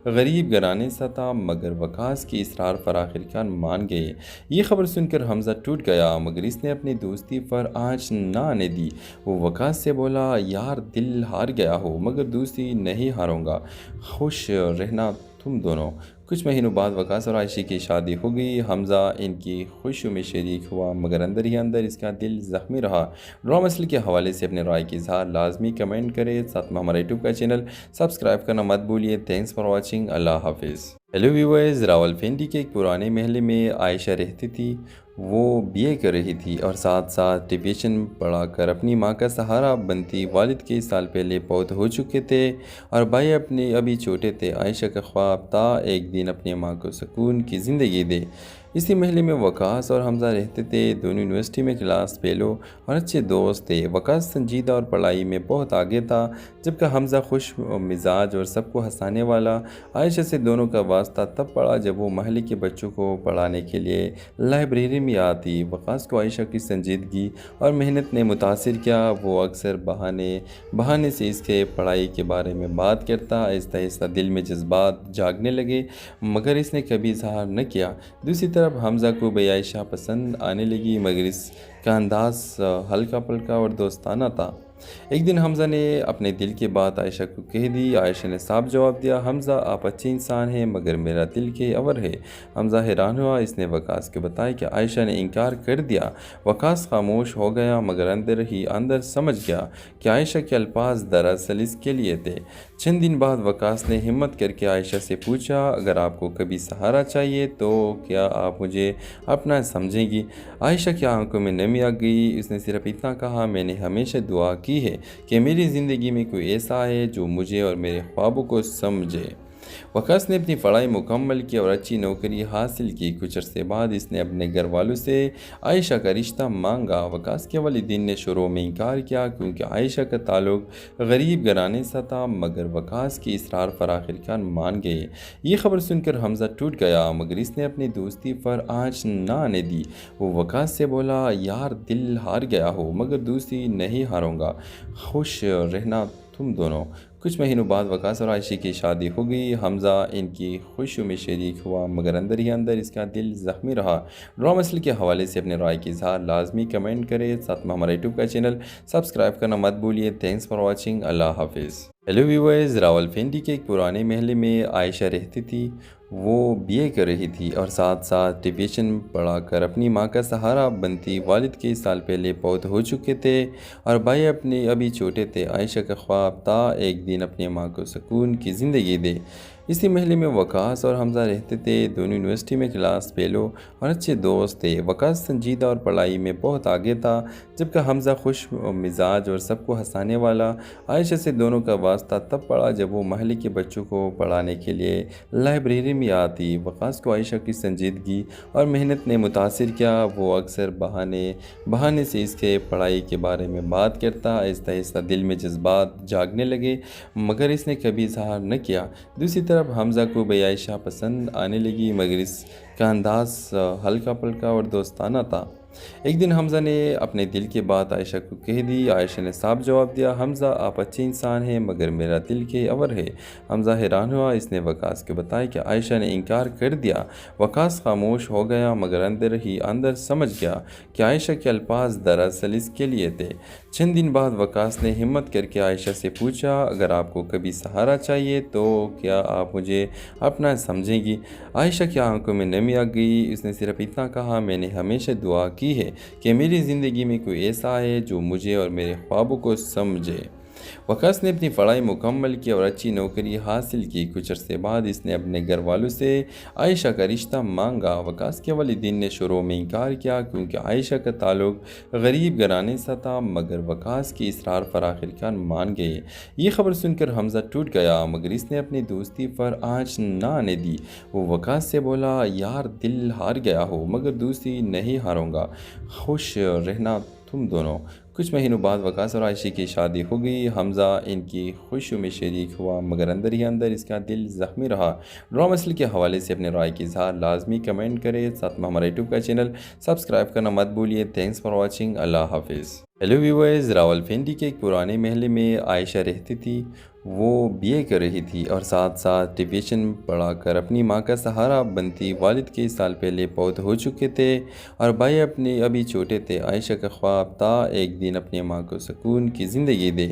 غریب گھرانے سے تھا مگر وقاص کی اصرار پر آخرکار مان گئے۔ یہ خبر سن کر حمزہ ٹوٹ گیا مگر اس نے اپنی دوستی پر آنچ نہ آنے دی۔ وہ وقاص سے بولا، یار دل ہار گیا ہو مگر دوستی نہیں ہاروں گا، خوش رہنا تم دونوں۔ کچھ مہینوں بعد وقاص اور عائشہ کی شادی ہو گئی۔ حمزہ ان کی خوشیوں میں شریک ہوا مگر اندر ہی اندر اس کا دل زخمی رہا۔ ڈرامہ مسئلے کے حوالے سے اپنے رائے کی اظہار لازمی کمنٹ کریں، ساتھ میں ہمارا یوٹیوب کا چینل سبسکرائب کرنا مت بھولیے۔ تھینکس فار واچنگ، اللہ حافظ۔ ہیلو ویورز، راولپنڈی کے ایک پرانے محلے میں عائشہ رہتی تھی۔ وہ بی اے کر رہی تھی اور ساتھ ساتھ ٹیوشن پڑھا کر اپنی ماں کا سہارا بنتی۔ والد کئی سال پہلے فوت ہو چکے تھے اور بھائی اپنے ابھی چھوٹے تھے۔ عائشہ کا خواب تھا ایک دن اپنی ماں کو سکون کی زندگی دے۔ اسی محلے میں وقاص اور حمزہ رہتے تھے، دونوں یونیورسٹی میں کلاس فیلو اور اچھے دوست تھے۔ وقاص سنجیدہ اور پڑھائی میں بہت آگے تھا جبکہ حمزہ خوش مزاج اور سب کو ہنسانے والا۔ عائشہ سے دونوں کا واسطہ تب پڑا جب وہ محلے کے بچوں کو پڑھانے کے لیے لائبریری میں آتی۔ وقاص کو عائشہ کی سنجیدگی اور محنت نے متاثر کیا۔ وہ اکثر بہانے سے اس کے پڑھائی کے بارے میں بات کرتا۔ آہستہ آہستہ دل میں جذبات جاگنے لگے مگر اس نے کبھی اظہار نہ کیا۔ دوسری طرف حمزہ کو بھی عائشہ پسند آنے لگی مگر اس کا انداز ہلکا پھلکا اور دوستانہ تھا۔ ایک دن حمزہ نے اپنے دل کی بات عائشہ کو کہہ دی۔ عائشہ نے صاف جواب دیا، حمزہ آپ اچھے انسان ہیں مگر میرا دل کے اور ہے۔ حمزہ حیران ہوا۔ اس نے وقاص کو بتایا کہ عائشہ نے انکار کر دیا۔ وقاص خاموش ہو گیا مگر اندر ہی اندر سمجھ گیا کہ عائشہ کے الفاظ دراصل اس کے لیے تھے۔ چند دن بعد وقاص نے ہمت کر کے عائشہ سے پوچھا، اگر آپ کو کبھی سہارا چاہیے تو کیا آپ مجھے اپنا سمجھیں گی؟ عائشہ کی آنکھوں میں نمی آ گئی۔ اس نے صرف اتنا کہا، میں نے ہمیشہ دعا کی ہے کہ میری زندگی میں کوئی ایسا ہے جو مجھے اور میرے خوابوں کو سمجھے۔ وقاص نے اپنی پڑھائی مکمل کی اور اچھی نوکری حاصل کی۔ کچھ عرصے بعد اس نے اپنے گھر والوں سے عائشہ کا رشتہ مانگا۔ وقاص کے والدین نے شروع میں انکار کیا کیونکہ عائشہ کا تعلق غریب گھرانے سے تھا مگر وقاص کی اصرار پر آخرکار مان گئے۔ یہ خبر سن کر حمزہ ٹوٹ گیا مگر اس نے اپنی دوستی پر آنچ نہ آنے دی۔ وہ وقاص سے بولا، یار دل ہار گیا ہو مگر دوستی نہیں ہاروں گا، خوش رہنا تم دونوں۔ کچھ مہینوں بعد وقاص اور عائشہ کی شادی ہو گئی۔ حمزہ ان کی خوشیوں میں شریک ہوا مگر اندر ہی اندر اس کا دل زخمی رہا۔ ڈرامہ مسئلے کے حوالے سے اپنے رائے کی اظہار لازمی کمنٹ کریں، ساتھ میں ہمارا یوٹیوب کا چینل سبسکرائب کرنا مت بھولیے۔ تھینکس فار واچنگ، اللہ حافظ۔ ہیلو ویورز، راولپنڈی کے ایک پرانے محلے میں عائشہ رہتی تھی۔ وہ بی اے کر رہی تھی اور ساتھ ساتھ ٹیوشن پڑھا کر اپنی ماں کا سہارا بنتی۔ والد کئی سال پہلے فوت ہو چکے تھے اور بھائی اپنے ابھی چھوٹے تھے۔ عائشہ کا خواب تھا ایک دن اپنی ماں کو سکون کی زندگی دے۔ اسی محلے میں وقاص اور حمزہ رہتے تھے، دونوں یونیورسٹی میں کلاس فیلو اور اچھے دوست تھے۔ وقاص سنجیدہ اور پڑھائی میں بہت آگے تھا جبکہ حمزہ خوش مزاج اور سب کو ہنسانے والا۔ عائشہ سے دونوں کا واسطہ تب پڑا جب وہ محلے کے بچوں کو پڑھانے کے لیے لائبریری میں آتی۔ وقاص کو عائشہ کی سنجیدگی اور محنت نے متاثر کیا۔ وہ اکثر بہانے سے اس کے پڑھائی کے بارے میں بات کرتا۔ آہستہ آہستہ دل میں جذبات جاگنے لگے مگر اس نے کبھی اظہار نہ کیا۔ دوسری طرف حمزہ کو بھی عائشہ پسند آنے لگی مگر اس کا انداز ہلکا پھلکا اور دوستانہ تھا۔ ایک دن حمزہ نے اپنے دل کی بات عائشہ کو کہہ دی۔ عائشہ نے صاف جواب دیا، حمزہ آپ اچھے انسان ہیں مگر میرا دل کے اور ہے۔ حمزہ حیران ہوا۔ اس نے وقاص کو بتایا کہ عائشہ نے انکار کر دیا۔ وقاص خاموش ہو گیا مگر اندر ہی اندر سمجھ گیا کہ عائشہ کے الفاظ دراصل اس کے لیے تھے۔ چند دن بعد وقاص نے ہمت کر کے عائشہ سے پوچھا، اگر آپ کو کبھی سہارا چاہیے تو کیا آپ مجھے اپنا سمجھیں گی؟ عائشہ کی آنکھوں میں نمی آ گئی۔ اس نے صرف اتنا کہا، میں نے ہمیشہ دعا کی ہے کہ میری زندگی میں کوئی ایسا ہے جو مجھے اور میرے خوابوں کو سمجھے۔ وقاص نے اپنی پڑھائی مکمل کی اور اچھی نوکری حاصل کی۔ کچھ عرصے بعد اس نے اپنے گھر والوں سے عائشہ کا رشتہ مانگا۔ وقاص کے والدین نے شروع میں انکار کیا کیونکہ عائشہ کا تعلق غریب گھرانے سے تھا مگر وقاص کی اصرار پر آخرکار مان گئے۔ یہ خبر سن کر حمزہ ٹوٹ گیا مگر اس نے اپنی دوستی پر آنچ نہ آنے دی۔ وہ وقاص سے بولا، یار دل ہار گیا ہو مگر دوستی نہیں ہاروں گا، خوش رہنا تم دونوں۔ کچھ مہینوں بعد وقاص اور عائشہ کی شادی ہو گئی۔ حمزہ ان کی خوشیوں میں شریک ہوا مگر اندر ہی اندر اس کا دل زخمی رہا۔ ڈرامہ مسئلے کے حوالے سے اپنے رائے کی اظہار لازمی کمنٹ کریں، ساتھ میں ہمارا یوٹیوب کا چینل سبسکرائب کرنا مت بھولیے۔ تھینکس فار واچنگ، اللہ حافظ۔ ہیلو ویورز، راولپنڈی کے ایک پرانے محلے میں عائشہ رہتی تھی۔ وہ بی اے کر رہی تھی اور ساتھ ساتھ ٹیوشن پڑھا کر اپنی ماں کا سہارا بنتی۔ والد کے سال پہلے فوت ہو چکے تھے اور بھائی ابھی چھوٹے تھے۔ عائشہ کا خواب تھا ایک دن اپنی ماں کو سکون کی زندگی دے۔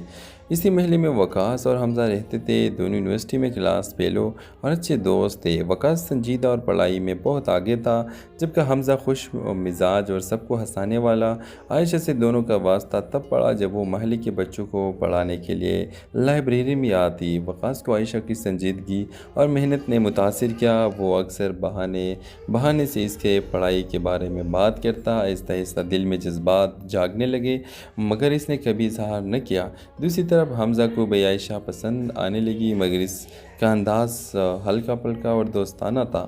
اسی محلے میں وقاص اور حمزہ رہتے تھے، دونوں یونیورسٹی میں کلاس فیلو اور اچھے دوست تھے۔ وقاص سنجیدہ اور پڑھائی میں بہت آگے تھا، جبکہ حمزہ خوش مزاج اور سب کو ہنسانے والا۔ عائشہ سے دونوں کا واسطہ تب پڑا جب وہ محلے کے بچوں کو پڑھانے کے لیے لائبریری میں آتی۔ وقاص کو عائشہ کی سنجیدگی اور محنت نے متاثر کیا۔ وہ اکثر بہانے سے اس کے پڑھائی کے بارے میں بات کرتا۔ آہستہ آہستہ دل میں جذبات جاگنے لگے، مگر اس نے کبھی اظہار نہ کیا۔ دوسری طرف حمزہ کو بھی عائشہ پسند آنے لگی، مگر اس کا انداز ہلکا پھلکا اور دوستانہ تھا۔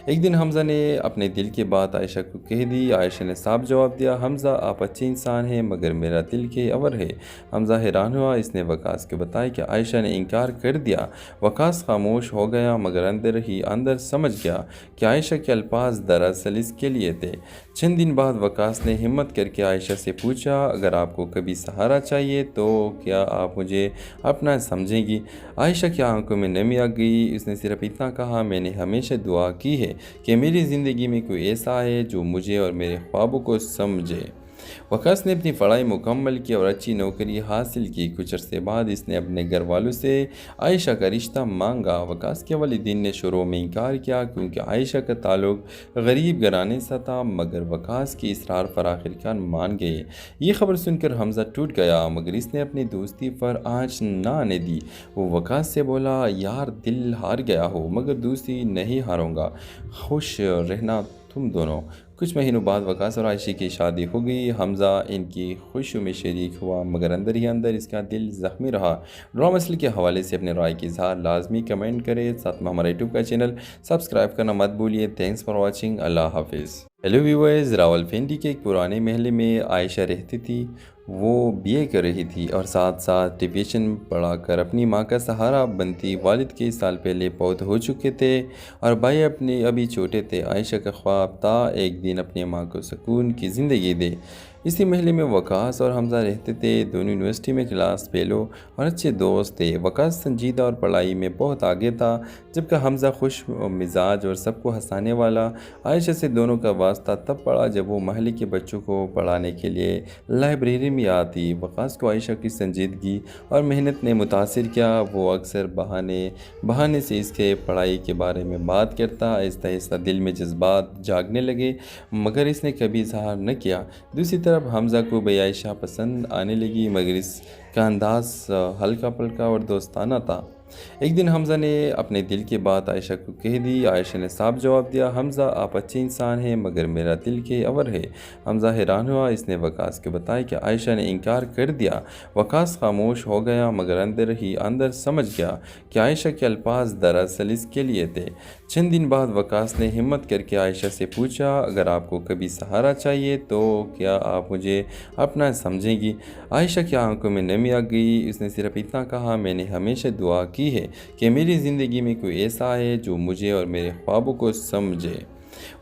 ایک دن حمزہ نے اپنے دل کی بات عائشہ کو کہہ دی۔ عائشہ نے صاف جواب دیا، حمزہ آپ اچھے انسان ہیں مگر میرا دل کے اور ہے۔ حمزہ حیران ہوا۔ اس نے وقاص کو بتایا کہ عائشہ نے انکار کر دیا۔ وقاص خاموش ہو گیا، مگر اندر ہی اندر سمجھ گیا کہ عائشہ کے الفاظ دراصل اس کے لیے تھے۔ چند دن بعد وقاص نے ہمت کر کے عائشہ سے پوچھا، اگر آپ کو کبھی سہارا چاہیے تو کیا آپ مجھے اپنا سمجھیں گی؟ عائشہ کی آنکھوں میں نمی آ گئی۔ اس نے صرف اتنا کہا، میں نے ہمیشہ دعا کی ہے کہ میری زندگی میں کوئی ایسا ہے جو مجھے اور میرے خوابوں کو سمجھے۔ وقاص نے اپنی پڑھائی مکمل کی اور اچھی نوکری حاصل کی۔ کچھ عرصے بعد اس نے اپنے گھر والوں سے عائشہ کا رشتہ مانگا۔ وقاص کے والدین نے شروع میں انکار کیا کیونکہ عائشہ کا تعلق غریب گھرانے سے تھا، مگر وقاص کی اصرار پر آخرکار مان گئے۔ یہ خبر سن کر حمزہ ٹوٹ گیا، مگر اس نے اپنی دوستی پر آنچ نہ آنے دی۔ وہ وقاص سے بولا، یار دل ہار گیا ہو مگر دوستی نہیں ہاروں گا، خوش رہنا تم دونوں۔ کچھ مہینوں بعد وقاص اور عائشہ کی شادی ہو گئی۔ حمزہ ان کی خوشیوں میں شریک ہوا، مگر اندر ہی اندر اس کا دل زخمی رہا۔ ڈرامہ اصل کے حوالے سے اپنے رائے کی اظہار لازمی کمنٹ کریں، ساتھ میں ہمارا یوٹیوب کا چینل سبسکرائب کرنا مت بھولیے۔ تھینکس فار واچنگ، اللہ حافظ۔ ہیلو ویورز، راولپنڈی کے ایک پرانے محلے میں عائشہ رہتی تھی۔ وہ بی اے کر رہی تھی اور ساتھ ساتھ ٹیوشن پڑھا کر اپنی ماں کا سہارا بنتی۔ والد کے سال پہلے فوت ہو چکے تھے اور بھائی ابھی چھوٹے تھے۔ عائشہ کا خواب تھا ایک دن اپنی ماں کو سکون کی زندگی دے۔ اسی محلے میں وقاص اور حمزہ رہتے تھے، دونوں یونیورسٹی میں کلاس فیلو اور اچھے دوست تھے۔ وقاص سنجیدہ اور پڑھائی میں بہت آگے تھا، جبکہ حمزہ خوش مزاج اور سب کو ہنسانے والا۔ عائشہ سے دونوں کا واسطہ تب پڑا جب وہ محلے کے بچوں کو پڑھانے کے لیے لائبریری میں آتی۔ وقاص کو عائشہ کی سنجیدگی اور محنت نے متاثر کیا۔ وہ اکثر بہانے سے اس کے پڑھائی کے بارے میں بات کرتا۔ آہستہ آہستہ دل میں جذبات جاگنے لگے، مگر اس نے کبھی اظہار نہ کیا۔ دوسری طرف حمزہ کو بھی عائشہ پسند آنے لگی، مگر اس کا انداز ہلکا پھلکا اور دوستانہ تھا۔ ایک دن حمزہ نے اپنے دل کی بات عائشہ کو کہہ دی۔ عائشہ نے صاف جواب دیا، حمزہ آپ اچھے انسان ہیں مگر میرا دل کے اور ہے۔ حمزہ حیران ہوا۔ اس نے وقاص کو بتایا کہ عائشہ نے انکار کر دیا۔ وقاص خاموش ہو گیا، مگر اندر ہی اندر سمجھ گیا کہ عائشہ کے الفاظ دراصل اس کے لیے تھے۔ چند دن بعد وقاص نے ہمت کر کے عائشہ سے پوچھا، اگر آپ کو کبھی سہارا چاہیے تو کیا آپ مجھے اپنا سمجھیں گی؟ عائشہ کی آنکھوں میں نمی آ گئی۔ اس نے صرف اتنا کہا، میں نے ہمیشہ دعا کی ہے کہ میری زندگی میں کوئی ایسا ہے جو مجھے اور میرے خوابوں کو سمجھے۔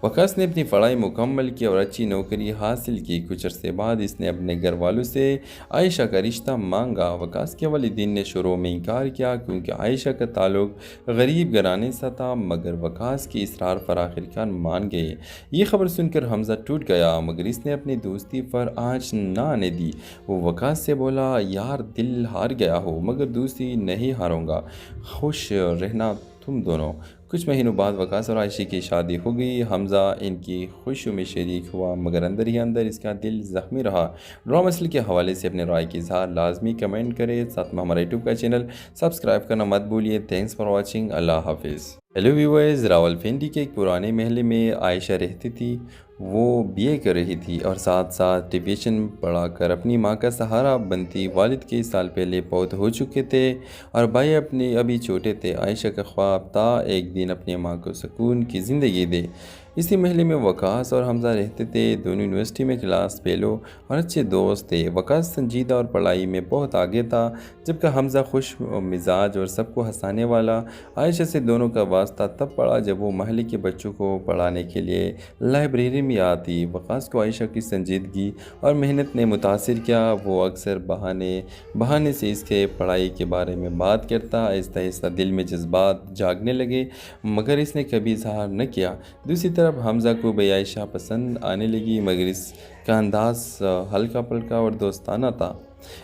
وقاص نے اپنی پڑھائی مکمل کی اور اچھی نوکری حاصل کی۔ کچھ عرصے بعد اس نے اپنے گھر والوں سے عائشہ کا رشتہ مانگا۔ وقاص کے والدین نے شروع میں انکار کیا کیونکہ عائشہ کا تعلق غریب گھرانے سے تھا، مگر وقاص کی اصرار پر آخرکار مان گئے۔ یہ خبر سن کر حمزہ ٹوٹ گیا، مگر اس نے اپنی دوستی پر آنچ نہ آنے دی۔ وہ وقاص سے بولا، یار دل ہار گیا ہو مگر دوستی نہیں ہاروں گا، خوش رہنا تم دونوں۔ کچھ مہینوں بعد وقاص اور عائشہ کی شادی ہو گئی۔ حمزہ ان کی خوشیوں میں شریک ہوا، مگر اندر ہی اندر اس کا دل زخمی رہا۔ ڈرامہ اصل کے حوالے سے اپنے رائے کی اظہار لازمی کمنٹ کریں، ساتھ میں ہمارا یوٹیوب کا چینل سبسکرائب کرنا مت بھولیے۔ تھینکس فار واچنگ، اللہ حافظ۔ ہیلو ویورز، راولپنڈی کے ایک پرانے محلے میں عائشہ رہتی تھی۔ وہ بی اے کر رہی تھی اور ساتھ ساتھ ٹیوشن پڑھا کر اپنی ماں کا سہارا بنتی۔ والد کے سال پہلے فوت ہو چکے تھے اور بھائی ابھی چھوٹے تھے۔ عائشہ کا خواب تھا ایک دن اپنی ماں کو سکون کی زندگی دے۔ اسی محلے میں وقاص اور حمزہ رہتے تھے، دونوں یونیورسٹی میں کلاس فیلو اور اچھے دوست تھے۔ وقاص سنجیدہ اور پڑھائی میں بہت آگے تھا، جبکہ حمزہ خوش مزاج اور سب کو ہنسانے والا۔ عائشہ سے دونوں کا واسطہ تب پڑا جب وہ محلے کے بچوں کو پڑھانے کے لیے لائبریری میں آتی۔ وقاص کو عائشہ کی سنجیدگی اور محنت نے متاثر کیا۔ وہ اکثر بہانے سے اس کے پڑھائی کے بارے میں بات کرتا۔ آہستہ آہستہ دل میں جذبات جاگنے لگے، مگر اس نے کبھی اظہار نہ کیا۔ دوسری طرف حمزہ کو بھی عائشہ پسند آنے لگی، مگر اس کا انداز ہلکا پھلکا اور دوستانہ تھا۔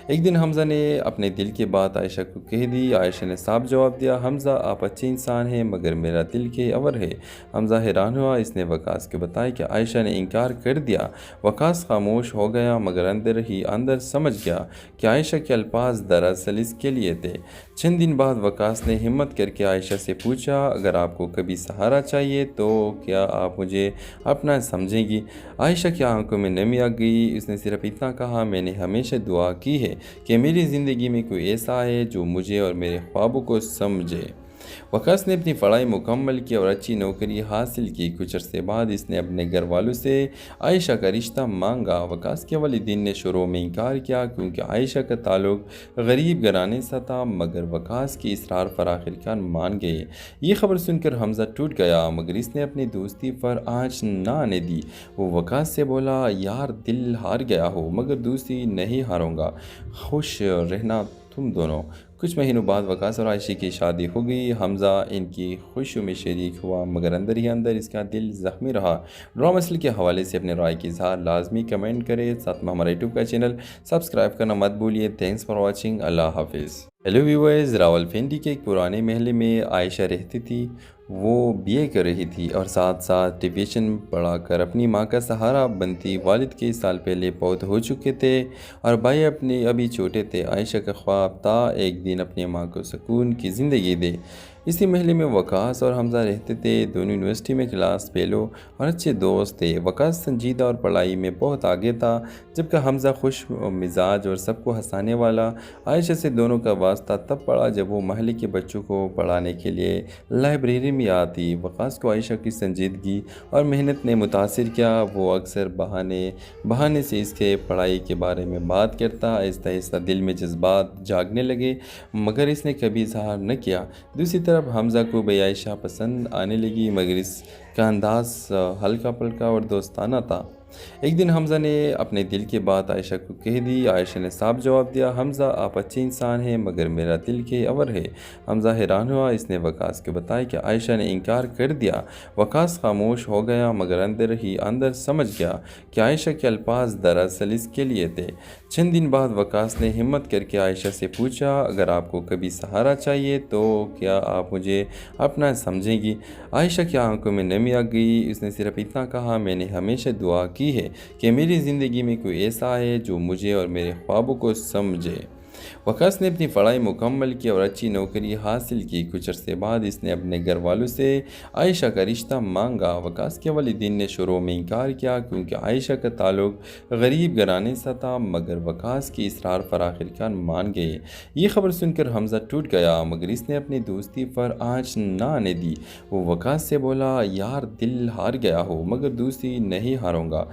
ایک دن حمزہ نے اپنے دل کی بات عائشہ کو کہہ دی۔ عائشہ نے صاف جواب دیا، حمزہ آپ اچھے انسان ہیں، مگر میرا دل کے اور ہے۔ حمزہ حیران ہوا۔ اس نے وقاص کو بتایا کہ عائشہ نے انکار کر دیا۔ وقاص خاموش ہو گیا، مگر اندر ہی اندر سمجھ گیا کہ عائشہ کے الفاظ دراصل اس کے لیے تھے۔ چند دن بعد وقاص نے ہمت کر کے عائشہ سے پوچھا، اگر آپ کو کبھی سہارا چاہیے تو کیا آپ مجھے اپنا سمجھیں گی؟ عائشہ کی آنکھوں میں نمی آ گئی۔ اس نے صرف اتنا کہا، میں نے ہمیشہ دعا کی ہے کہ میری زندگی میں کوئی ایسا آئے جو مجھے اور میرے خوابوں کو سمجھے۔ وقاص نے اپنی پڑھائی مکمل کی اور اچھی نوکری حاصل کی۔ کچھ عرصے بعد اس نے اپنے گھر والوں سے عائشہ کا رشتہ مانگا۔ وقاص کے والدین نے شروع میں انکار کیا کیونکہ عائشہ کا تعلق غریب گھرانے سے تھا، مگر وقاص کی اصرار پر آخرکار مان گئے۔ یہ خبر سن کر حمزہ ٹوٹ گیا، مگر اس نے اپنی دوستی پر آنچ نہ آنے دی۔ وہ وقاص سے بولا، یار دل ہار گیا ہو مگر دوستی نہیں ہاروں گا، خوش رہنا تم دونوں۔ کچھ مہینوں بعد وقاص اور عائشہ کی شادی ہو گئی۔ حمزہ ان کی خوشیوں میں شریک ہوا، مگر اندر ہی اندر اس کا دل زخمی رہا۔ ڈرامہ مسئلے کے حوالے سے اپنے رائے کی اظہار لازمی کمنٹ کریں، ساتھ میں ہمارا یوٹیوب کا چینل سبسکرائب کرنا مت بھولیے۔ تھینکس فار واچنگ، اللہ حافظ۔ ہیلو ویورز، راولپنڈی کے ایک پرانے محلے میں عائشہ رہتی تھی۔ وہ بی اے کر رہی تھی اور ساتھ ساتھ ٹیوشن پڑھا کر اپنی ماں کا سہارا بنتی۔ والد کئی سال پہلے فوت ہو چکے تھے اور بھائی ابھی چھوٹے تھے۔ عائشہ کا خواب تھا ایک دن اپنی ماں کو سکون کی زندگی دے۔ اسی محلے میں وقاص اور حمزہ رہتے تھے، دونوں یونیورسٹی میں کلاس فیلو اور اچھے دوست تھے۔ وقاص سنجیدہ اور پڑھائی میں بہت آگے تھا، جبکہ حمزہ خوش مزاج اور سب کو ہنسانے والا۔ عائشہ سے دونوں کا واسطہ تب پڑا جب وہ محلے کے بچوں کو پڑھانے کے لیے لائبریری میں آتی۔ وقاص کو عائشہ کی سنجیدگی اور محنت نے متاثر کیا۔ وہ اکثر بہانے سے اس کے پڑھائی کے بارے میں بات کرتا۔ آہستہ آہستہ دل میں جذبات جاگنے لگے، مگر اس نے کبھی اظہار نہ کیا۔ دوسری طرف حمزہ کو بھی عائشہ پسند آنے لگی، مگر اس کا انداز ہلکا پھلکا اور دوستانہ تھا۔ ایک دن حمزہ نے اپنے دل کی بات عائشہ کو کہہ دی۔ عائشہ نے صاف جواب دیا، حمزہ آپ اچھے انسان ہیں، مگر میرا دل کے اور ہے۔ حمزہ حیران ہوا۔ اس نے وقاص کو بتایا کہ عائشہ نے انکار کر دیا۔ وقاص خاموش ہو گیا، مگر اندر ہی اندر سمجھ گیا کہ عائشہ کے الفاظ دراصل اس کے لیے تھے۔ چند دن بعد وقاص نے ہمت کر کے عائشہ سے پوچھا، اگر آپ کو کبھی سہارا چاہیے تو کیا آپ مجھے اپنا سمجھیں گی؟ عائشہ کی آنکھوں میں نمی آ گئی۔ اس نے صرف اتنا کہا، میں نے ہمیشہ دعا کی ہے کہ میری زندگی میں کوئی ایسا آئے جو مجھے اور میرے خوابوں کو سمجھے۔ وقاص نے اپنی پڑھائی مکمل کی اور اچھی نوکری حاصل کی۔ کچھ عرصے بعد اس نے اپنے گھر والوں سے عائشہ کا رشتہ مانگا۔ وقاص کے والدین نے شروع میں انکار کیا کیونکہ عائشہ کا تعلق غریب گھرانے سے تھا، مگر وقاص کی اصرار پر آخرکار مان گئے۔ یہ خبر سن کر حمزہ ٹوٹ گیا، مگر اس نے اپنی دوستی پر آنچ نہ آنے دی۔ وہ وقاص سے بولا، یار دل ہار گیا ہو مگر دوستی نہیں ہاروں گا،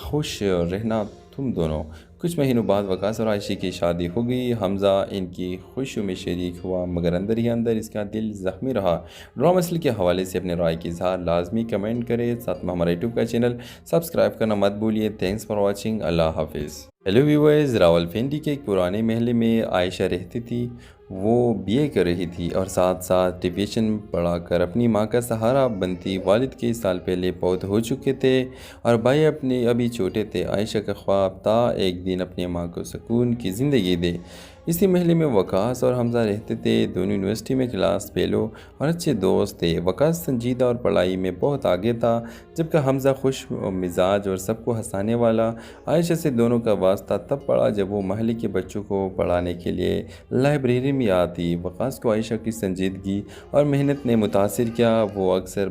خوش رہنا تم دونوں۔ کچھ مہینوں بعد وقاص اور عائشہ کی شادی ہو گئی۔ حمزہ ان کی خوشیوں میں شریک ہوا، مگر اندر ہی اندر اس کا دل زخمی رہا۔ ڈرامہ مسئلے کے حوالے سے اپنے رائے کی اظہار لازمی کمنٹ کریں، ساتھ میں ہمارا یوٹیوب کا چینل سبسکرائب کرنا مت بھولیے۔ تھینکس فار واچنگ، اللہ حافظ۔ ہیلو ویورز، راولپنڈی کے ایک پرانے محلے میں عائشہ رہتی تھی۔ وہ بی اے کر رہی تھی اور ساتھ ساتھ ٹیوشن پڑھا کر اپنی ماں کا سہارا بنتی۔ والد کئی سال پہلے فوت ہو چکے تھے اور بھائی ابھی چھوٹے تھے۔ عائشہ کا خواب تھا ایک دن اپنی ماں کو سکون کی زندگی دے۔ اسی محلے میں وقاص اور حمزہ رہتے تھے، دونوں یونیورسٹی میں کلاس فیلو اور اچھے دوست تھے۔ وقاص سنجیدہ اور پڑھائی میں بہت آگے تھا، جبکہ حمزہ خوش مزاج اور سب کو ہنسانے والا۔ عائشہ سے دونوں کا واسطہ تب پڑا جب وہ محلے کے بچوں کو پڑھانے کے لیے لائبریری میں آتی۔ وقاص کو عائشہ کی سنجیدگی اور محنت نے متاثر کیا۔ وہ اکثر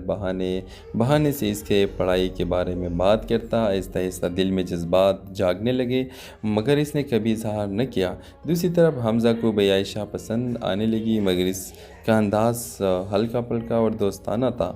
بہانے سے اس کے پڑھائی کے بارے میں بات کرتا۔ آہستہ آہستہ دل میں جذبات جاگنے لگے، مگر اس نے کبھی اظہار نہ کیا۔ دوسری طرف حمزہ کو بھی عائشہ پسند آنے لگی، مگر اس کا انداز ہلکا پھلکا اور دوستانہ تھا۔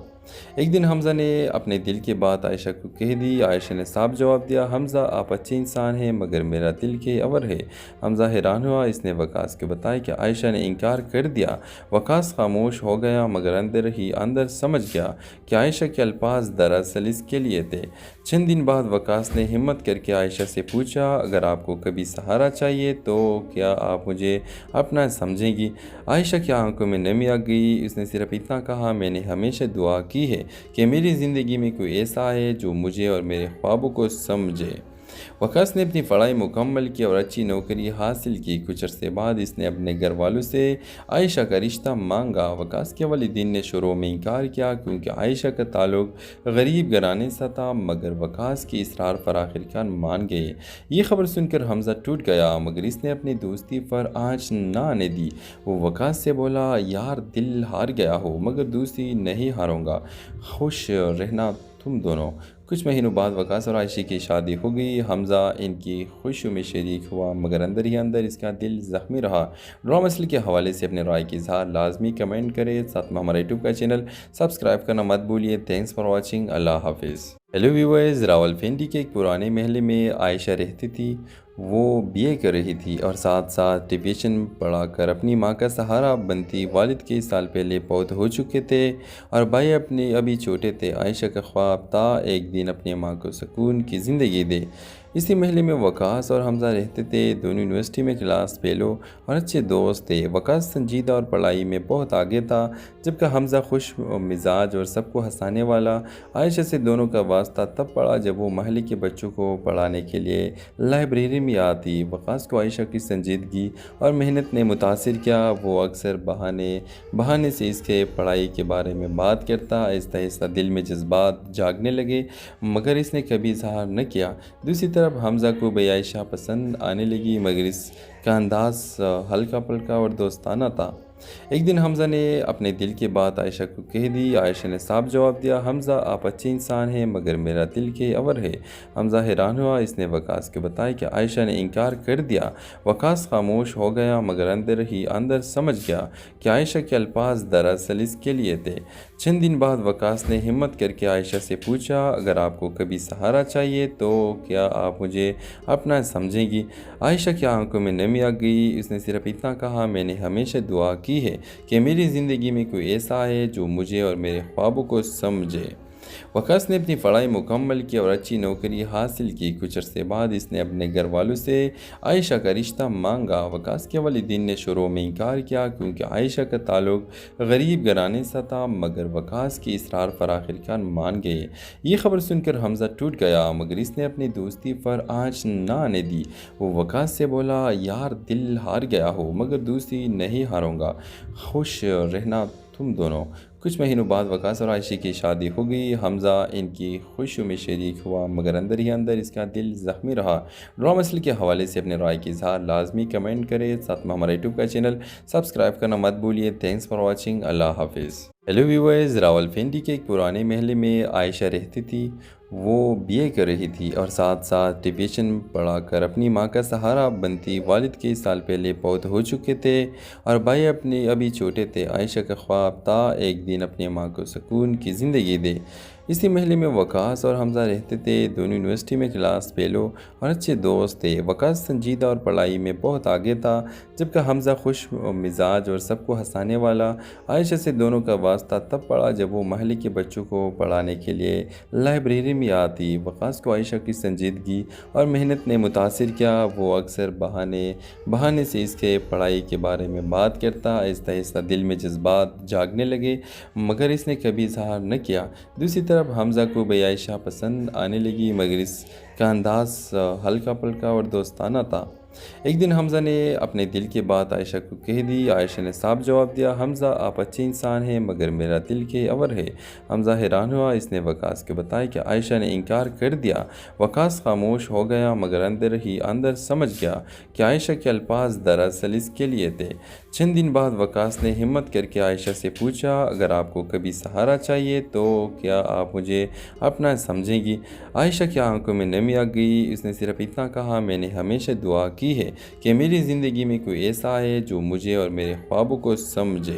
ایک دن حمزہ نے اپنے دل کی بات عائشہ کو کہہ دی۔ عائشہ نے صاف جواب دیا، حمزہ آپ اچھے انسان ہیں مگر میرا دل کے اور ہے۔ حمزہ حیران ہوا۔ اس نے وقاص کو بتایا کہ عائشہ نے انکار کر دیا۔ وقاص خاموش ہو گیا مگر اندر ہی اندر سمجھ گیا کہ عائشہ کے الفاظ دراصل اس کے لیے تھے۔ چند دن بعد وقاص نے ہمت کر کے عائشہ سے پوچھا، اگر آپ کو کبھی سہارا چاہیے تو کیا آپ مجھے اپنا سمجھیں گی؟ عائشہ کی آنکھوں میں نمی آ گئی۔ اس نے صرف اتنا کہا، میں نے ہمیشہ دعا کی ہے کہ میری زندگی میں کوئی ایسا آئے جو مجھے اور میرے خوابوں کو سمجھے۔ وقاص نے اپنی پڑھائی مکمل کی اور اچھی نوکری حاصل کی۔ کچھ عرصے بعد اس نے اپنے گھر والوں سے عائشہ کا رشتہ مانگا۔ وقاص کے والدین نے شروع میں انکار کیا کیونکہ عائشہ کا تعلق غریب گھرانے سے تھا، مگر وقاص کی اصرار پر آخرکار مان گئے۔ یہ خبر سن کر حمزہ ٹوٹ گیا مگر اس نے اپنی دوستی پر آنچ نہ آنے دی۔ وہ وقاص سے بولا، یار دل ہار گیا ہو مگر دوستی نہیں ہاروں گا، خوش رہنا تم دونوں۔ کچھ مہینوں بعد وقاص اور عائشہ کی شادی ہو گئی۔ حمزہ ان کی خوشیوں میں شریک ہوا مگر اندر ہی اندر اس کا دل زخمی رہا۔ ڈرامہ مسئلے کے حوالے سے اپنے رائے کی اظہار لازمی کمنٹ کریں، ساتھ میں ہمارا یوٹیوب کا چینل سبسکرائب کرنا مت بھولیے۔ تھینکس فار واچنگ، اللہ حافظ۔ ہیلو ویورز، راولپنڈی کے ایک پرانے محلے میں عائشہ رہتی تھی۔ وہ بی اے کر رہی تھی اور ساتھ ساتھ ٹیوشن پڑھا کر اپنی ماں کا سہارا بنتی۔ والد کے سال پہلے فوت ہو چکے تھے اور بھائی ابھی چھوٹے تھے۔ عائشہ کا خواب تھا ایک دن اپنی ماں کو سکون کی زندگی دے۔ اسی محلے میں وقاص اور حمزہ رہتے تھے، دونوں یونیورسٹی میں کلاس فیلو اور اچھے دوست تھے۔ وقاص سنجیدہ اور پڑھائی میں بہت آگے تھا، جبکہ حمزہ خوش مزاج اور سب کو ہنسانے والا۔ عائشہ سے دونوں کا واسطہ تب پڑا جب وہ محلے کے بچوں کو پڑھانے کے لیے لائبریری میں آتی۔ وقاص کو عائشہ کی سنجیدگی اور محنت نے متاثر کیا۔ وہ اکثر بہانے سے اس کے پڑھائی کے بارے میں بات کرتا۔ آہستہ آہستہ دل میں جذبات جاگنے لگے مگر اس نے کبھی اظہار نہ کیا۔ دوسری طرف حمزہ کو بھی عائشہ پسند آنے لگی مگر اس کا انداز ہلکا پھلکا اور دوستانہ تھا۔ ایک دن حمزہ نے اپنے دل کی بات عائشہ کو کہہ دی۔ عائشہ نے صاف جواب دیا، حمزہ آپ اچھے انسان ہیں مگر میرا دل کے اور ہے۔ حمزہ حیران ہوا۔ اس نے وقاص کو بتایا کہ عائشہ نے انکار کر دیا۔ وقاص خاموش ہو گیا مگر اندر ہی اندر سمجھ گیا کہ عائشہ کے الفاظ دراصل اس کے لیے تھے۔ چند دن بعد وقاص نے ہمت کر کے عائشہ سے پوچھا، اگر آپ کو کبھی سہارا چاہیے تو کیا آپ مجھے اپنا سمجھیں گی؟ عائشہ کی آنکھوں میں نمی آ گئی۔ اس نے صرف اتنا کہا، میں نے ہمیشہ دعا کی ہے کہ میری زندگی میں کوئی ایسا آئے جو مجھے اور میرے خوابوں کو سمجھے۔ وقاص نے اپنی پڑھائی مکمل کی اور اچھی نوکری حاصل کی۔ کچھ عرصے بعد اس نے اپنے گھر والوں سے عائشہ کا رشتہ مانگا۔ وقاص کے والدین نے شروع میں انکار کیا کیونکہ عائشہ کا تعلق غریب گھرانے سے تھا، مگر وقاص کی اصرار پر آخرکار مان گئے۔ یہ خبر سن کر حمزہ ٹوٹ گیا مگر اس نے اپنی دوستی پر آنچ نہ آنے دی۔ وہ وقاص سے بولا، یار دل ہار گیا ہو مگر دوستی نہیں ہاروں گا، خوش رہنا تم دونوں۔ کچھ مہینوں بعد وقاص اور عائشہ کی شادی ہو گئی۔ حمزہ ان کی خوشیوں میں شریک ہوا مگر اندر ہی اندر اس کا دل زخمی رہا۔ ڈرامہ مسئلے کے حوالے سے اپنے رائے کی اظہار لازمی کمنٹ کریں، ساتھ میں ہمارا یوٹیوب کا چینل سبسکرائب کرنا مت بھولیے۔ تھینکس فار واچنگ، اللہ حافظ۔ ہیلو ویورز، راولپنڈی کے ایک پرانے محلے میں عائشہ رہتی تھی۔ وہ بی اے کر رہی تھی اور ساتھ ساتھ ٹیوشن پڑھا کر اپنی ماں کا سہارا بنتی۔ والد کے سال پہلے فوت ہو چکے تھے اور بھائی ابھی چھوٹے تھے۔ عائشہ کا خواب تھا ایک دن اپنی ماں کو سکون کی زندگی دے۔ اسی محلے میں وقاص اور حمزہ رہتے تھے، دونوں یونیورسٹی میں کلاس فیلو اور اچھے دوست تھے۔ وقاص سنجیدہ اور پڑھائی میں بہت آگے تھا، جبکہ حمزہ خوش مزاج اور سب کو ہنسانے والا۔ عائشہ سے دونوں کا واسطہ تب پڑا جب وہ محلے کے بچوں کو پڑھانے کے لیے لائبریری میں آتی۔ وقاص کو عائشہ کی سنجیدگی اور محنت نے متاثر کیا۔ وہ اکثر بہانے سے اس کے پڑھائی کے بارے میں بات کرتا۔ آہستہ آہستہ دل میں جذبات جاگنے لگے مگر اس نے کبھی اظہار نہ کیا۔ دوسری طرف حمزہ کو بھی عائشہ پسند آنے لگی مگر اس کا انداز ہلکا پھلکا اور دوستانہ تھا۔ ایک دن حمزہ نے اپنے دل کی بات عائشہ کو کہہ دی۔ عائشہ نے صاف جواب دیا، حمزہ آپ اچھے انسان ہیں مگر میرا دل کے اور ہے۔ حمزہ حیران ہوا۔ اس نے وقاص کو بتایا کہ عائشہ نے انکار کر دیا۔ وقاص خاموش ہو گیا مگر اندر ہی اندر سمجھ گیا کہ عائشہ کے الفاظ دراصل اس کے لیے تھے۔ چند دن بعد وقاص نے ہمت کر کے عائشہ سے پوچھا، اگر آپ کو کبھی سہارا چاہیے تو کیا آپ مجھے اپنا سمجھیں گی؟ عائشہ کی آنکھوں میں نمی آ گئی۔ اس نے صرف اتنا کہا، میں نے ہمیشہ دعا کی ہے کہ میری زندگی میں کوئی ایسا آئے جو مجھے اور میرے خوابوں کو سمجھے۔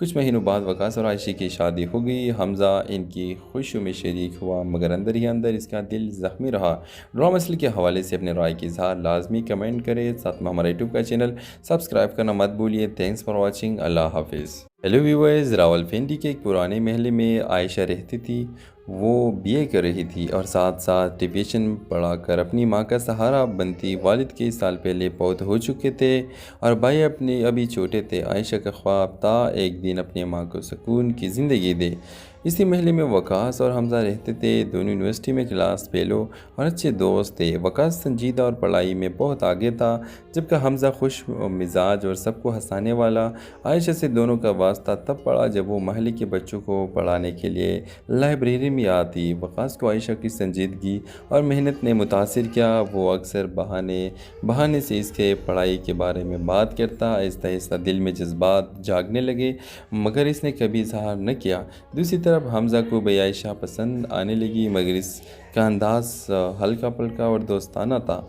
کچھ مہینوں بعد وقاص اور عائشہ کی شادی ہو گئی۔ حمزہ ان کی خوشیوں میں شریک ہوا مگر اندر ہی اندر اس کا دل زخمی رہا۔ ڈرامہ اصل کے حوالے سے اپنے رائے کی اظہار لازمی کمنٹ کریں، ساتھ میں ہمارا یوٹیوب کا چینل سبسکرائب کرنا مت بھولیے۔ تھینکس فار واچنگ، اللہ حافظ۔ ہیلو ویورز، راولپنڈی کے ایک پرانے محلے میں عائشہ رہتی تھی۔ وہ BA کر رہی تھی اور ساتھ ساتھ ٹیوشن پڑھا کر اپنی ماں کا سہارا بنتی۔ والد کئی سال پہلے فوت ہو چکے تھے اور بھائی اپنے ابھی چھوٹے تھے۔ عائشہ کا خواب تھا ایک دن اپنی ماں کو سکون کی زندگی دے۔ اسی محلے میں وقاص اور حمزہ رہتے تھے، دونوں یونیورسٹی میں کلاس فیلو اور اچھے دوست تھے۔ وقاص سنجیدہ اور پڑھائی میں بہت آگے تھا، جبکہ حمزہ خوش مزاج اور سب کو ہنسانے والا۔ عائشہ سے دونوں کا واسطہ تب پڑا جب وہ محلے کے بچوں کو پڑھانے کے لیے لائبریری میں آتی۔ وقاص کو عائشہ کی سنجیدگی اور محنت نے متاثر کیا۔ وہ اکثر بہانے سے اس کے پڑھائی کے بارے میں بات کرتا۔ آہستہ آہستہ دل میں جذبات جاگنے لگے مگر اس نے کبھی اظہار نہ کیا۔ دوسری طرف حمزہ کو بھی عائشہ پسند آنے لگی مگر اس کا انداز ہلکا پھلکا اور دوستانہ تھا۔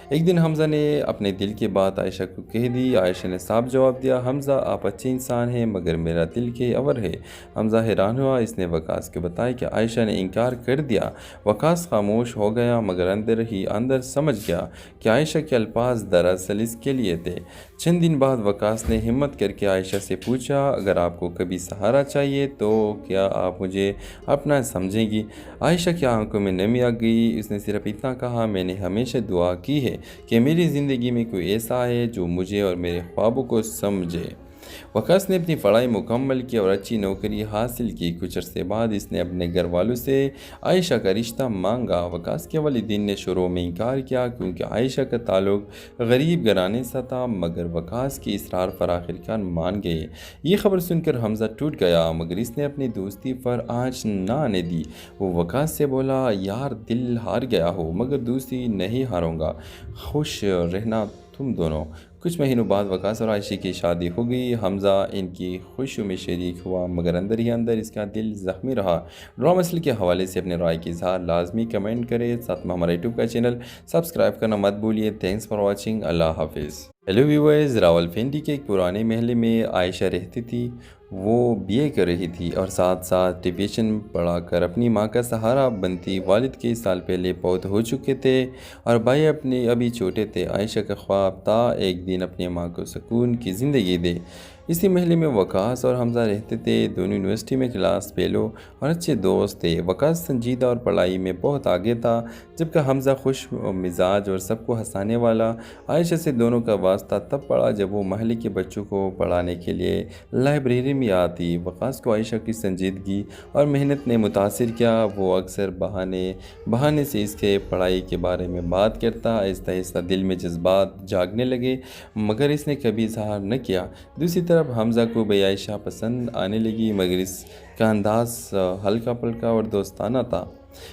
ایک دن حمزہ نے اپنے دل کی بات عائشہ کو کہہ دی۔ عائشہ نے صاف جواب دیا، حمزہ آپ اچھے انسان ہیں مگر میرا دل کے اور ہے۔ حمزہ حیران ہوا۔ اس نے وقاص کو بتایا کہ عائشہ نے انکار کر دیا۔ وقاص خاموش ہو گیا مگر اندر ہی اندر سمجھ گیا کہ عائشہ کے الفاظ دراصل اس کے لیے تھے۔ چند دن بعد وقاص نے ہمت کر کے عائشہ سے پوچھا، اگر آپ کو کبھی سہارا چاہیے تو کیا آپ مجھے اپنا سمجھیں گی؟ عائشہ کی آنکھوں میں نمی آ گئی۔ اس نے صرف اتنا کہا، میں نے ہمیشہ دعا کی ہے کہ میری زندگی میں کوئی ایسا ہے جو مجھے اور میرے خوابوں کو سمجھے۔ وقاص نے اپنی پڑھائی مکمل کی اور اچھی نوکری حاصل کی۔ کچھ عرصے بعد اس نے اپنے گھر والوں سے عائشہ کا رشتہ مانگا۔ وقاص کے والدین نے شروع میں انکار کیا کیونکہ عائشہ کا تعلق غریب گھرانے سے تھا، مگر وقاص کی اصرار پر آخرکار مان گئے۔ یہ خبر سن کر حمزہ ٹوٹ گیا مگر اس نے اپنی دوستی پر آنچ نہ آنے دی۔ وہ وقاص سے بولا، یار دل ہار گیا ہو مگر دوستی نہیں ہاروں گا، خوش رہنا تم دونوں۔ کچھ مہینوں بعد وقاص اور عائشہ کی شادی ہو گئی۔ حمزہ ان کی خوشیوں میں شریک ہوا مگر اندر ہی اندر اس کا دل زخمی رہا۔ ڈرامہ اصل کے حوالے سے اپنے رائے کی اظہار لازمی کمنٹ کریں، ساتھ میں ہمارا یوٹیوب کا چینل سبسکرائب کرنا مت بھولیے۔ تھینکس فار واچنگ، اللہ حافظ۔ ہیلو ویورز، راولپنڈی کے ایک پرانے محلے میں عائشہ رہتی تھی۔ وہ BA کر رہی تھی اور ساتھ ساتھ ٹیوشن پڑھا کر اپنی ماں کا سہارا بنتی۔ والد کئی سال پہلے فوت ہو چکے تھے اور بھائی اپنے ابھی چھوٹے تھے۔ عائشہ کا خواب تھا ایک دن اپنی ماں کو سکون کی زندگی دے۔ اسی محلے میں وقاص اور حمزہ رہتے تھے، دونوں یونیورسٹی میں کلاس فیلو اور اچھے دوست تھے۔ وقاص سنجیدہ اور پڑھائی میں بہت آگے تھا، جبکہ حمزہ خوش مزاج اور سب کو ہنسانے والا۔ عائشہ سے دونوں کا واسطہ تب پڑا جب وہ محلے کے بچوں کو پڑھانے کے لیے لائبریری میں آتی۔ وقاص کو عائشہ کی سنجیدگی اور محنت نے متاثر کیا۔ وہ اکثر بہانے سے اس کے پڑھائی کے بارے میں بات کرتا۔ آہستہ آہستہ دل میں جذبات جاگنے لگے مگر اس نے کبھی اظہار نہ کیا۔ دوسری طرف حمزہ کو بھی عائشہ پسند آنے لگی مگر اس کا انداز ہلکا پھلکا اور دوستانہ تھا۔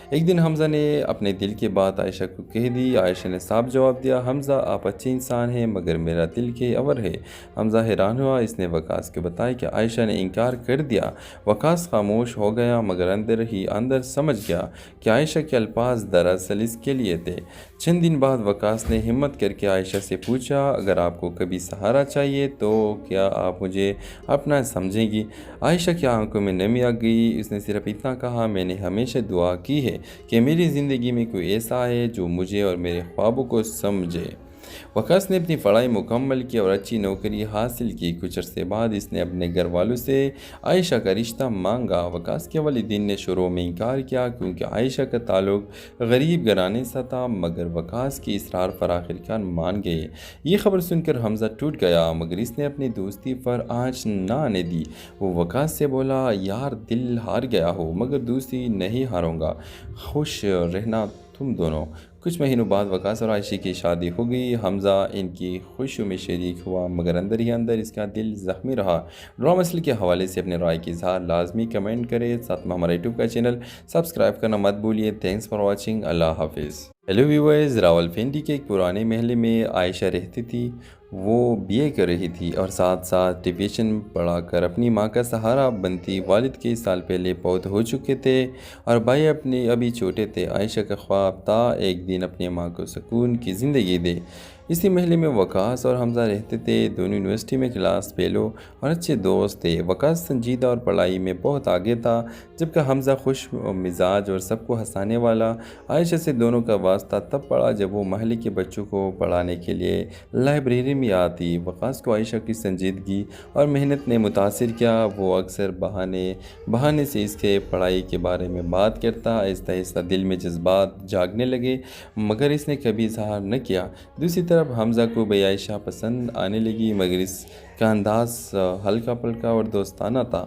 ایک دن حمزہ نے اپنے دل کی بات عائشہ کو کہہ دی۔ عائشہ نے صاف جواب دیا، حمزہ آپ اچھے انسان ہیں مگر میرا دل کے اور ہے۔ حمزہ حیران ہوا۔ اس نے وقاص کو بتایا کہ عائشہ نے انکار کر دیا۔ وقاص خاموش ہو گیا مگر اندر ہی اندر سمجھ گیا کہ عائشہ کے الفاظ دراصل اس کے لیے تھے۔ چند دن بعد وقاص نے ہمت کر کے عائشہ سے پوچھا، اگر آپ کو کبھی سہارا چاہیے تو کیا آپ مجھے اپنا سمجھیں گی؟ عائشہ کی آنکھوں میں نمی آ گئی۔ اس نے صرف اتنا کہا، میں نے ہمیشہ دعا کی ہے کہ میری زندگی میں کوئی ایسا ہے جو مجھے اور میرے خوابوں کو سمجھے۔ وقاص نے اپنی پڑھائی مکمل کی اور اچھی نوکری حاصل کی۔ کچھ عرصے بعد اس نے اپنے گھر والوں سے عائشہ کا رشتہ مانگا۔ وقاص کے والدین نے شروع میں انکار کیا کیونکہ عائشہ کا تعلق غریب گھرانے سے تھا، مگر وقاص کی اصرار پر آخرکار مان گئے۔ یہ خبر سن کر حمزہ ٹوٹ گیا مگر اس نے اپنی دوستی پر آنچ نہ آنے دی۔ وہ وقاص سے بولا، یار دل ہار گیا ہو مگر دوستی نہیں ہاروں گا، خوش رہنا تم دونوں۔ کچھ مہینوں بعد وقاص اور عائشہ کی شادی ہو گئی۔ حمزہ ان کی خوشیوں میں شریک ہوا مگر اندر ہی اندر اس کا دل زخمی رہا۔ ڈرامہ اصل کے حوالے سے اپنے رائے کی اظہار لازمی کمنٹ کریں، ساتھ میں ہمارا یوٹیوب کا چینل سبسکرائب کرنا مت بھولیے۔ تھینکس فار واچنگ، اللہ حافظ۔ ہیلو ویورز، راولپنڈی کے ایک پرانے محلے میں عائشہ رہتی تھی۔ وہ BA کر رہی تھی اور ساتھ ساتھ ٹیوشن پڑھا کر اپنی ماں کا سہارا بنتی۔ والد کئی سال پہلے فوت ہو چکے تھے اور بھائی اپنے ابھی چھوٹے تھے۔ عائشہ کا خواب تھا ایک دن اپنی ماں کو سکون کی زندگی دے۔ اسی محلے میں وقاص اور حمزہ رہتے تھے، دونوں یونیورسٹی میں کلاس فیلو اور اچھے دوست تھے۔ وقاص سنجیدہ اور پڑھائی میں بہت آگے تھا، جبکہ حمزہ خوش مزاج اور سب کو ہنسانے والا۔ عائشہ سے دونوں کا واسطہ تب پڑا جب وہ محلے کے بچوں کو پڑھانے کے لیے لائبریری میں آتی۔ وقاص کو عائشہ کی سنجیدگی اور محنت نے متاثر کیا، وہ اکثر بہانے سے اس کے پڑھائی کے بارے میں بات کرتا۔ آہستہ آہستہ دل میں جذبات جاگنے لگے، مگر اس نے کبھی اظہار نہ کیا۔ دوسری طرف حمزہ کو بھی عائشہ پسند آنے لگی، مگر اس کا انداز ہلکا پھلکا اور دوستانہ تھا۔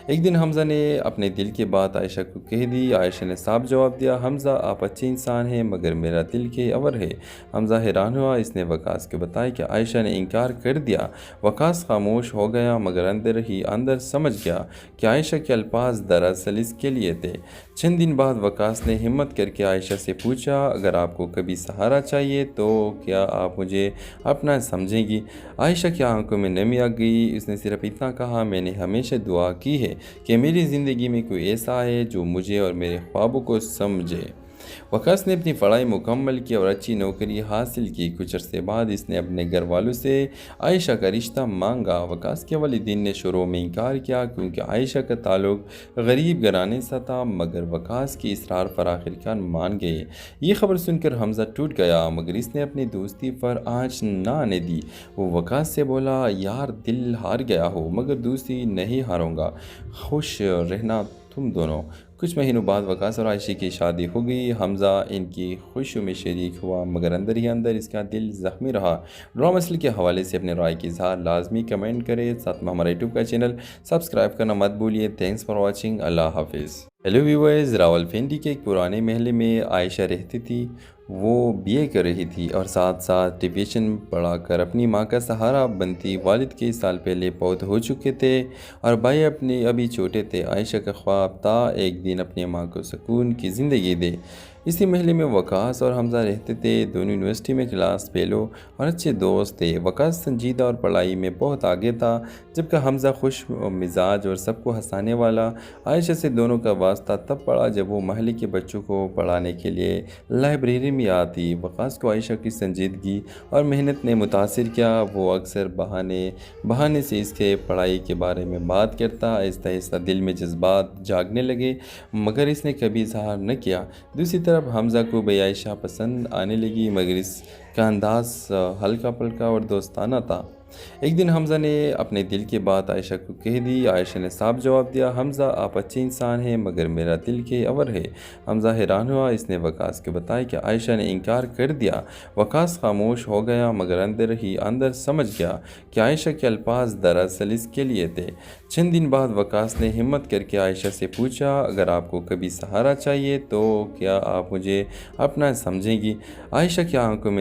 ایک دن حمزہ نے اپنے دل کی بات عائشہ کو کہہ دی۔ عائشہ نے صاف جواب دیا، حمزہ آپ اچھے انسان ہیں، مگر میرا دل کے اور ہے۔ حمزہ حیران ہوا، اس نے وقاص کو بتایا کہ عائشہ نے انکار کر دیا۔ وقاص خاموش ہو گیا، مگر اندر ہی اندر سمجھ گیا کہ عائشہ کے الفاظ دراصل اس کے لیے تھے۔ چند دن بعد وقاص نے ہمت کر کے عائشہ سے پوچھا، اگر آپ کو کبھی سہارا چاہیے تو کیا آپ مجھے اپنا سمجھیں گی؟ عائشہ کی آنکھوں میں نمی آ گئی۔ اس نے صرف اتنا کہا، میں نے ہمیشہ دعا کی ہے کہ میری زندگی میں کوئی ایسا آئے جو مجھے اور میرے خوابوں کو سمجھے۔ وقاص نے اپنی پڑھائی مکمل کی اور اچھی نوکری حاصل کی۔ کچھ عرصے بعد اس نے اپنے گھر والوں سے عائشہ کا رشتہ مانگا۔ وقاص کے والدین نے شروع میں انکار کیا، کیونکہ عائشہ کا تعلق غریب گھرانے سے تھا، مگر وقاص کی اصرار پر آخرکار مان گئے۔ یہ خبر سن کر حمزہ ٹوٹ گیا، مگر اس نے اپنی دوستی پر آنچ نہ آنے دی۔ وہ وقاص سے بولا، یار دل ہار گیا ہو، مگر دوستی نہیں ہاروں گا، خوش رہنا تم دونوں۔ کچھ مہینوں بعد وقاص اور عائشہ کی شادی ہو گئی۔ حمزہ ان کی خوشیوں میں شریک ہوا، مگر اندر ہی اندر اس کا دل زخمی رہا۔ ڈرامہ مسئلے کے حوالے سے اپنے رائے کی اظہار لازمی کمنٹ کریں، ساتھ میں ہمارا یوٹیوب کا چینل سبسکرائب کرنا مت بھولیے۔ تھینکس فار واچنگ، اللہ حافظ۔ ہیلو ویورز، راولپنڈی کے ایک پرانے محلے میں عائشہ رہتی تھی۔ وہ BA کر رہی تھی اور ساتھ ساتھ ٹیوشن پڑھا کر اپنی ماں کا سہارا بنتی۔ والد کئی سال پہلے فوت ہو چکے تھے اور بھائی ابھی چھوٹے تھے۔ عائشہ کا خواب تھا ایک دن اپنی ماں کو سکون کی زندگی دے۔ اسی محلے میں وقاص اور حمزہ رہتے تھے، دونوں یونیورسٹی میں کلاس فیلو اور اچھے دوست تھے۔ وقاص سنجیدہ اور پڑھائی میں بہت آگے تھا، جبکہ حمزہ خوش مزاج اور سب کو ہنسانے والا۔ عائشہ سے دونوں کا واسطہ تب پڑا جب وہ محلے کے بچوں کو پڑھانے کے لیے لائبریری میں آتی۔ وقاص کو عائشہ کی سنجیدگی اور محنت نے متاثر کیا، وہ اکثر بہانے سے اس کے پڑھائی کے بارے میں بات کرتا۔ آہستہ آہستہ دل میں جذبات جاگنے لگے، مگر اس نے کبھی اظہار نہ کیا۔ دوسری طرف حمزہ کو بھی عائشہ پسند آنے لگی، مگر اس کا انداز ہلکا پھلکا اور دوستانہ تھا۔ ایک دن حمزہ نے اپنے دل کی بات عائشہ کو کہہ دی۔ عائشہ نے صاف جواب دیا، حمزہ آپ اچھے انسان ہیں، مگر میرا دل کے اور ہے۔ حمزہ حیران ہوا، اس نے وقاص کو بتایا کہ عائشہ نے انکار کر دیا۔ وقاص خاموش ہو گیا، مگر اندر ہی اندر سمجھ گیا کہ عائشہ کے الفاظ دراصل اس کے لیے تھے۔ چند دن بعد وقاص نے ہمت کر کے عائشہ سے پوچھا، اگر آپ کو کبھی سہارا چاہیے تو کیا آپ مجھے اپنا سمجھیں گی؟ عائشہ کی آنکھوں میں